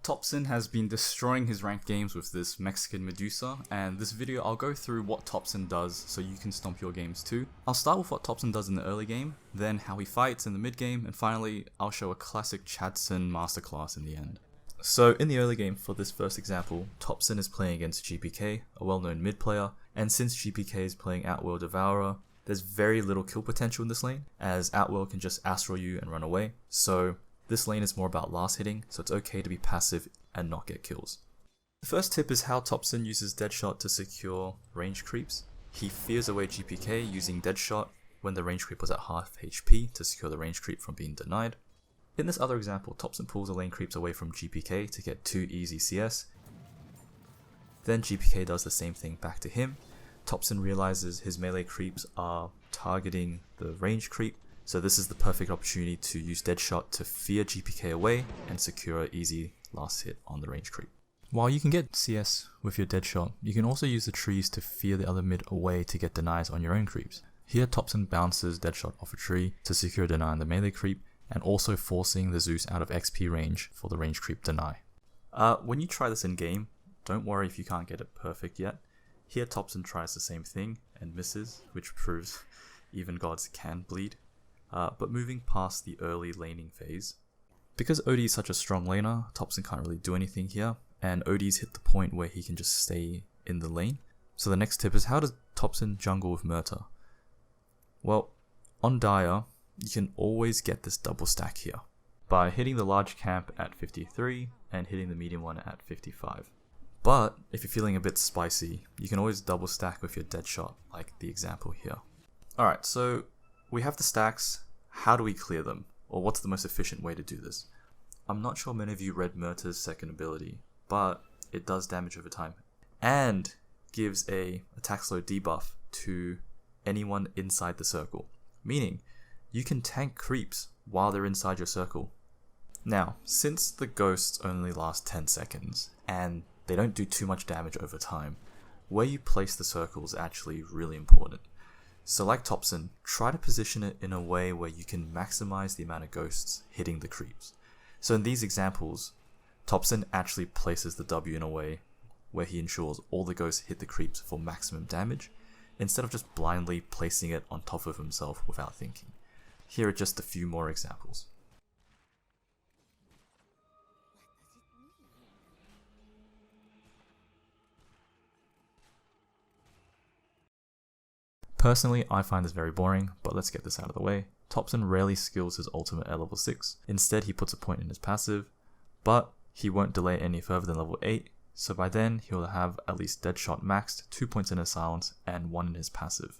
Topson has been destroying his ranked games with this Mexican Medusa, and this video I'll go through what Topson does so you can stomp your games too. I'll start with what Topson does in the early game, then how he fights in the mid game, and finally I'll show a classic Chadson masterclass in the end. So in the early game for this first example, Topson is playing against GPK, a well-known mid player, and since GPK is playing Outworld Devourer, there's very little kill potential in this lane, as Outworld can just astral you and run away, so this lane is more about last hitting, so it's okay to be passive and not get kills. The first tip is how Topson uses Deadshot to secure range creeps. He fears away GPK using Deadshot when the range creep was at half HP to secure the range creep from being denied. In this other example, Topson pulls the lane creeps away from GPK to get 2 easy CS. Then GPK does the same thing back to him. Topson realizes his melee creeps are targeting the range creep, so this is the perfect opportunity to use Deadshot to fear GPK away and secure an easy last hit on the range creep. While you can get CS with your Deadshot, you can also use the trees to fear the other mid away to get denies on your own creeps. Here Topson bounces Deadshot off a tree to secure a deny on the melee creep, and also forcing the Zeus out of XP range for the range creep deny. When you try this in game, don't worry if you can't get it perfect yet. Here Topson tries the same thing and misses, which proves even gods can bleed. But moving past the early laning phase, because OD is such a strong laner, Topson can't really do anything here, and OD's hit the point where he can just stay in the lane. So the next tip is, how does Topson jungle with Muerta? Well, on Dire, you can always get this double stack here, by hitting the large camp at 53 and hitting the medium one at 55. But if you're feeling a bit spicy, you can always double stack with your Deadshot, like the example here. Alright, so we have the stacks. How do we clear them? Or what's the most efficient way to do this? I'm not sure many of you read Muerta's second ability, but it does damage over time and gives a attack slow debuff to anyone inside the circle, meaning you can tank creeps while they're inside your circle. Now, since the ghosts only last 10 seconds and they don't do too much damage over time, where you place the circle is actually really important. So like Topson, try to position it in a way where you can maximize the amount of ghosts hitting the creeps. So in these examples, Topson actually places the W in a way where he ensures all the ghosts hit the creeps for maximum damage, instead of just blindly placing it on top of himself without thinking. Here are just a few more examples. Personally, I find this very boring, but let's get this out of the way. Topson rarely skills his ultimate at level 6. Instead, he puts a point in his passive, but he won't delay any further than level 8, so by then he'll have at least Deadshot maxed, 2 points in his silence, and 1 in his passive.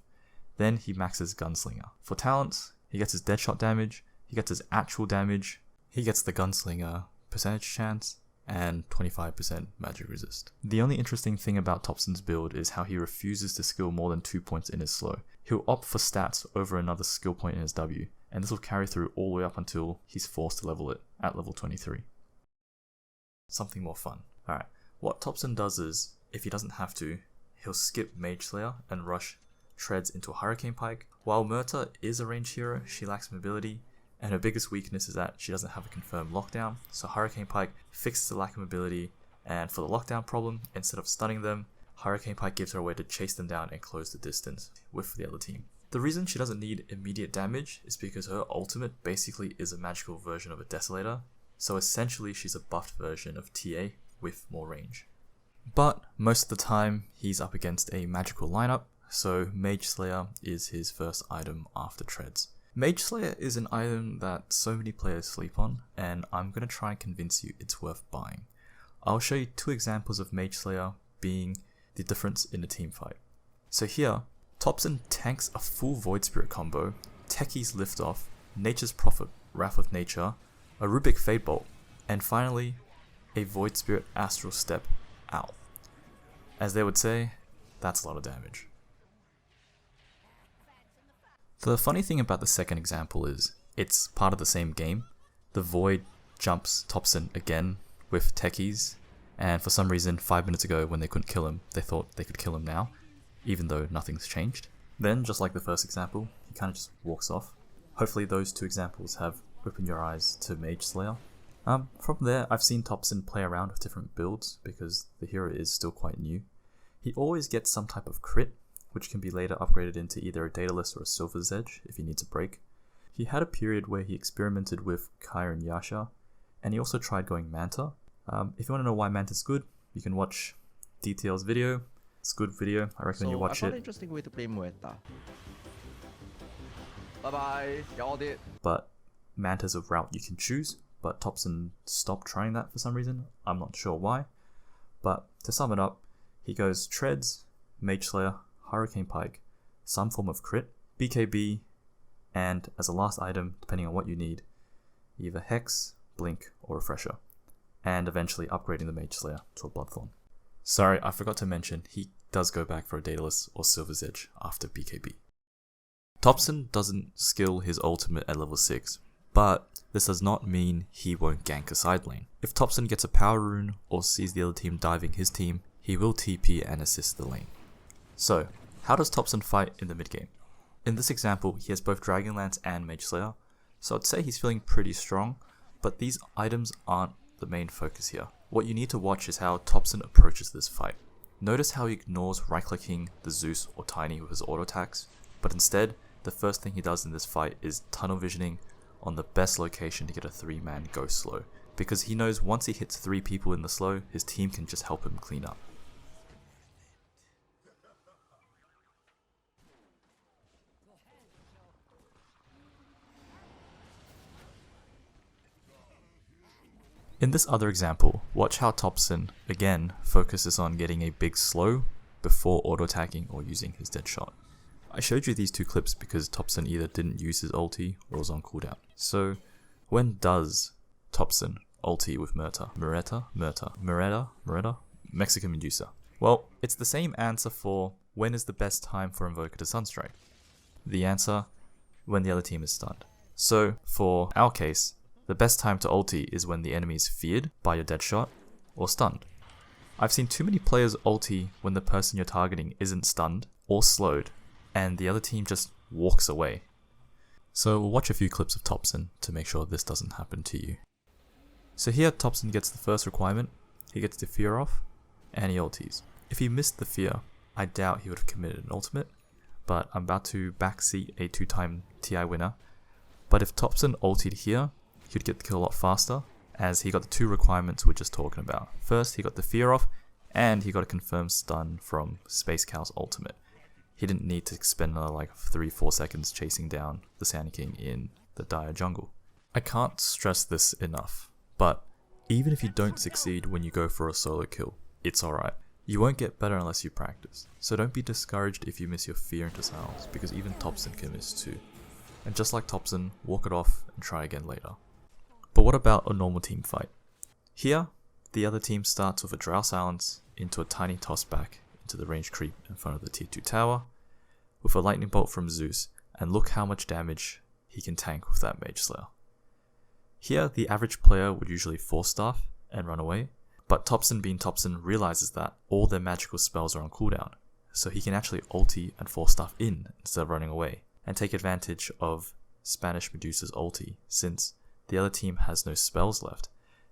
Then he maxes Gunslinger. For talents, he gets his Deadshot damage, he gets his actual damage, he gets the Gunslinger percentage chance, and 25% magic resist. The only interesting thing about Topson's build is how he refuses to skill more than 2 points in his slow. He'll opt for stats over another skill point in his W, and this will carry through all the way up until he's forced to level it at level 23. Something more fun. Alright, what Topson does is, if he doesn't have to, he'll skip Mage Slayer and rush Treads into a Hurricane Pike. While Muerta is a ranged hero, she lacks mobility, and her biggest weakness is that she doesn't have a confirmed lockdown, so Hurricane Pike fixes the lack of mobility, and for the lockdown problem, instead of stunning them, Hurricane Pike gives her a way to chase them down and close the distance with the other team. The reason she doesn't need immediate damage is because her ultimate basically is a magical version of a Desolator, so essentially she's a buffed version of TA with more range. But most of the time, he's up against a magical lineup, so Mage Slayer is his first item after Treads. Mage Slayer is an item that so many players sleep on, and I'm going to try and convince you it's worth buying. I'll show you 2 examples of Mage Slayer being the difference in a team fight. So here, Topson tanks a full Void Spirit combo, Techie's Liftoff, Nature's Prophet, Wrath of Nature, a Rubik Fade Bolt, and finally, a Void Spirit Astral Step out. As they would say, that's a lot of damage. The funny thing about the second example is, it's part of the same game. The Void jumps Topson again with techies, and for some reason 5 minutes ago when they couldn't kill him, they thought they could kill him now, even though nothing's changed. Then, just like the first example, he kind of just walks off. Hopefully those 2 examples have opened your eyes to Mage Slayer. From there, I've seen Topson play around with different builds because the hero is still quite new. He always gets some type of crit, which can be later upgraded into either a Daedalus or a Silver's Edge if he needs a break. He had a period where he experimented with Kaya and Yasha, and he also tried going Manta. If you want to know why Manta's good, you can watch DTL's video. It's a good video, I recommend you watch I found it. an interesting way to play Muerta. Bye-bye, y'all did. But Manta's a route you can choose, but Topson stopped trying that for some reason. I'm not sure why. But to sum it up, he goes Treads, Mage Slayer, Hurricane Pike, some form of crit, BKB, and as a last item, depending on what you need, either Hex, Blink, or Refresher, and eventually upgrading the Mage Slayer to a Bloodthorn. Sorry, I forgot to mention, he does go back for a Daedalus or Silver's Edge after BKB. Topson doesn't skill his ultimate at level 6, but this does not mean he won't gank a side lane. If Topson gets a power rune or sees the other team diving his team, he will TP and assist the lane. So, how does Topson fight in the mid game? In this example, he has both Dragonlance and Mage Slayer, so I'd say he's feeling pretty strong, but these items aren't the main focus here. What you need to watch is how Topson approaches this fight. Notice how he ignores right-clicking the Zeus or Tiny with his auto attacks, but instead, the first thing he does in this fight is tunnel visioning on the best location to get a 3-man go slow, because he knows once he hits 3 people in the slow, his team can just help him clean up. In this other example, watch how Topson, again, focuses on getting a big slow before auto-attacking or using his dead shot. I showed you these 2 clips because Topson either didn't use his ulti or was on cooldown. So, when does Topson ulti with Muerta? Mexican Medusa? Well, it's the same answer for when is the best time for Invoker to Sunstrike. The answer, when the other team is stunned. So, for our case, the best time to ulti is when the enemy is feared by your dead shot or stunned. I've seen too many players ulti when the person you're targeting isn't stunned or slowed, and the other team just walks away. So we'll watch a few clips of Topson to make sure this doesn't happen to you. So here Topson gets the first requirement, he gets the fear off, and he ultis. If he missed the fear, I doubt he would have committed an ultimate, but I'm about to backseat a 2-time TI winner. But if Topson ultied here, he'd get the kill a lot faster, as he got the 2 requirements we're just talking about. First, he got the fear off, and he got a confirmed stun from Space Cow's ultimate. He didn't need to spend another like 3-4 seconds chasing down the Sand King in the dire jungle. I can't stress this enough, but even if you don't succeed when you go for a solo kill, it's alright. You won't get better unless you practice, so don't be discouraged if you miss your fear into silence, because even Topson can miss too. And just like Topson, walk it off and try again later. But what about a normal team fight? Here, the other team starts with a Drow Silence into a tiny toss back into the range creep in front of the tier 2 tower, with a lightning bolt from Zeus, and look how much damage he can tank with that Mage Slayer. Here, the average player would usually force staff and run away, but Topson being Topson realizes that all their magical spells are on cooldown, so he can actually ulti and force staff in instead of running away, and take advantage of Spanish Medusa's ulti, since the other team has no spells left.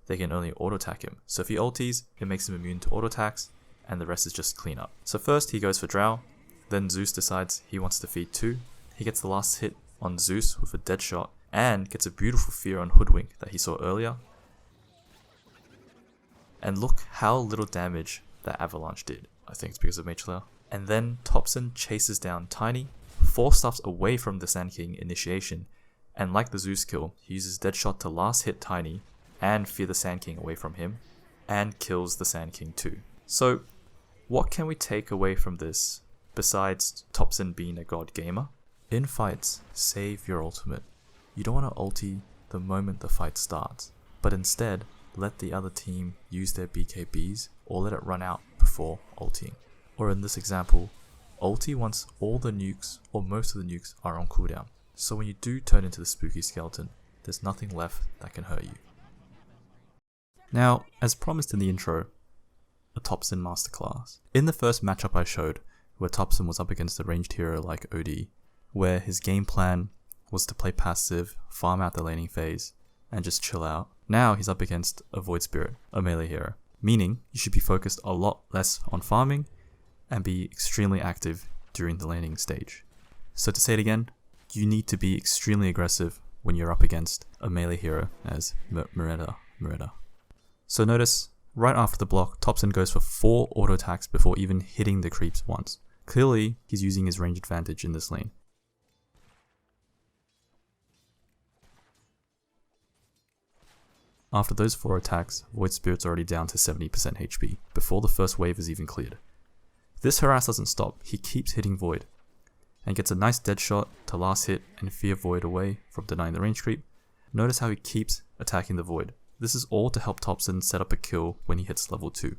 They can only auto-attack him, so if he ultis, it makes him immune to auto-attacks, and the rest is just clean up. So first he goes for Drow, then Zeus decides he wants to feed 2. He gets the last hit on Zeus with a dead shot, and gets a beautiful fear on Hoodwink that he saw earlier. And look how little damage that Avalanche did. I think it's because of Mage Slayer. And then Topson chases down Tiny, 4 staffs away from the Sand King initiation, and like the Zeus kill, he uses dead shot to last hit Tiny, and fear the Sand King away from him, and kills the Sand King too. So, what can we take away from this, besides Topson being a god gamer? In fights, save your ultimate. You don't want to ulti the moment the fight starts, but instead, let the other team use their BKBs, or let it run out before ulting. Or in this example, ulti once all the nukes, or most of the nukes, are on cooldown. So when you do turn into the spooky skeleton, there's nothing left that can hurt you. Now, as promised in the intro, a Topson masterclass. In the first matchup I showed, where Topson was up against a ranged hero like OD, where his game plan was to play passive, farm out the laning phase, and just chill out. Now he's up against a Void Spirit, a melee hero, meaning you should be focused a lot less on farming and be extremely active during the laning stage. So to say it again, you need to be extremely aggressive when you're up against a melee hero as Muerta. So notice, right after the block, Topson goes for 4 auto attacks before even hitting the creeps once. Clearly, he's using his range advantage in this lane. After those 4 attacks, Void Spirit's already down to 70% HP, before the first wave is even cleared. This harass doesn't stop, he keeps hitting Void, and gets a nice dead shot to last hit and fear Void away from denying the range creep. Notice how he keeps attacking the Void. This is all to help Topson set up a kill when he hits level 2.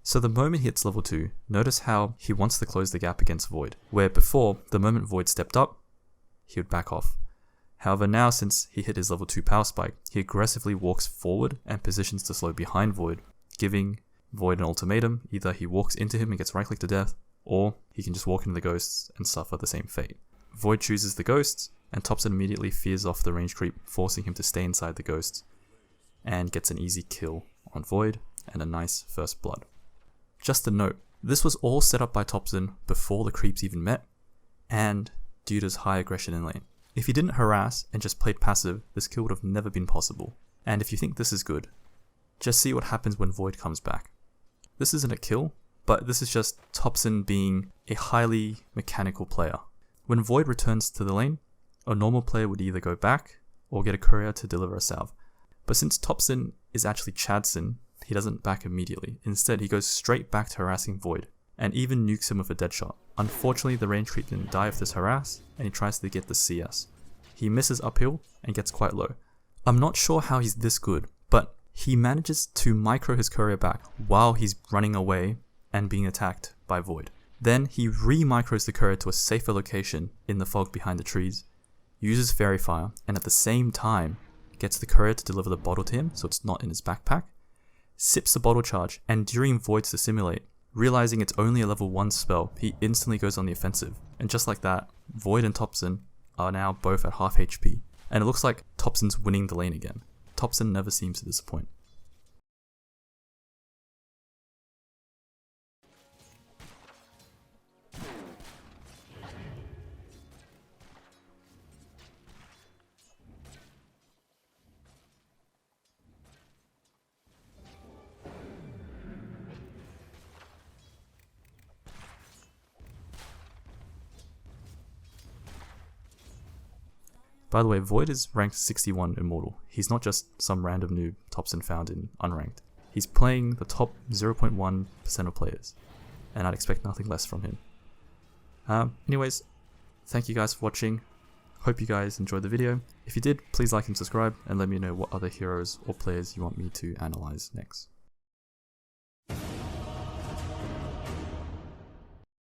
So the moment he hits level 2, notice how he wants to close the gap against Void, where before, the moment Void stepped up, he would back off. However, now since he hit his level 2 power spike, he aggressively walks forward and positions to slow behind Void, giving Void an ultimatum. Either he walks into him and gets right click to death, or he can just walk into the ghosts and suffer the same fate. Void chooses the ghosts, and Topson immediately fears off the range creep, forcing him to stay inside the ghosts, and gets an easy kill on Void and a nice first blood. Just a note, this was all set up by Topson before the creeps even met, and due to his high aggression in lane. If he didn't harass and just played passive, this kill would have never been possible. And if you think this is good, just see what happens when Void comes back. This isn't a kill, but this is just Topson being a highly mechanical player. When Void returns to the lane, a normal player would either go back or get a courier to deliver a salve. But since Topson is actually Chadson, he doesn't back immediately. Instead, he goes straight back to harassing Void, and even nukes him with a dead shot. Unfortunately, the range creep didn't die of this harass, and he tries to get the CS. He misses uphill and gets quite low. I'm not sure how he's this good, but he manages to micro his courier back while he's running away and being attacked by Void. Then he re-micros the courier to a safer location in the fog behind the trees, uses Fairy Fire, and at the same time gets the courier to deliver the bottle to him so it's not in his backpack, sips the bottle charge, and during Void's to simulate, realizing it's only a level 1 spell, he instantly goes on the offensive. And just like that, Void and Topson are now both at half HP, and it looks like Topson's winning the lane again. Topson never seems to disappoint. By the way, Void is ranked 61 Immortal. He's not just some random noob Topson found in Unranked. He's playing the top 0.1% of players, and I'd expect nothing less from him. Anyways, thank you guys for watching. Hope you guys enjoyed the video. If you did, please like and subscribe, and let me know what other heroes or players you want me to analyze next.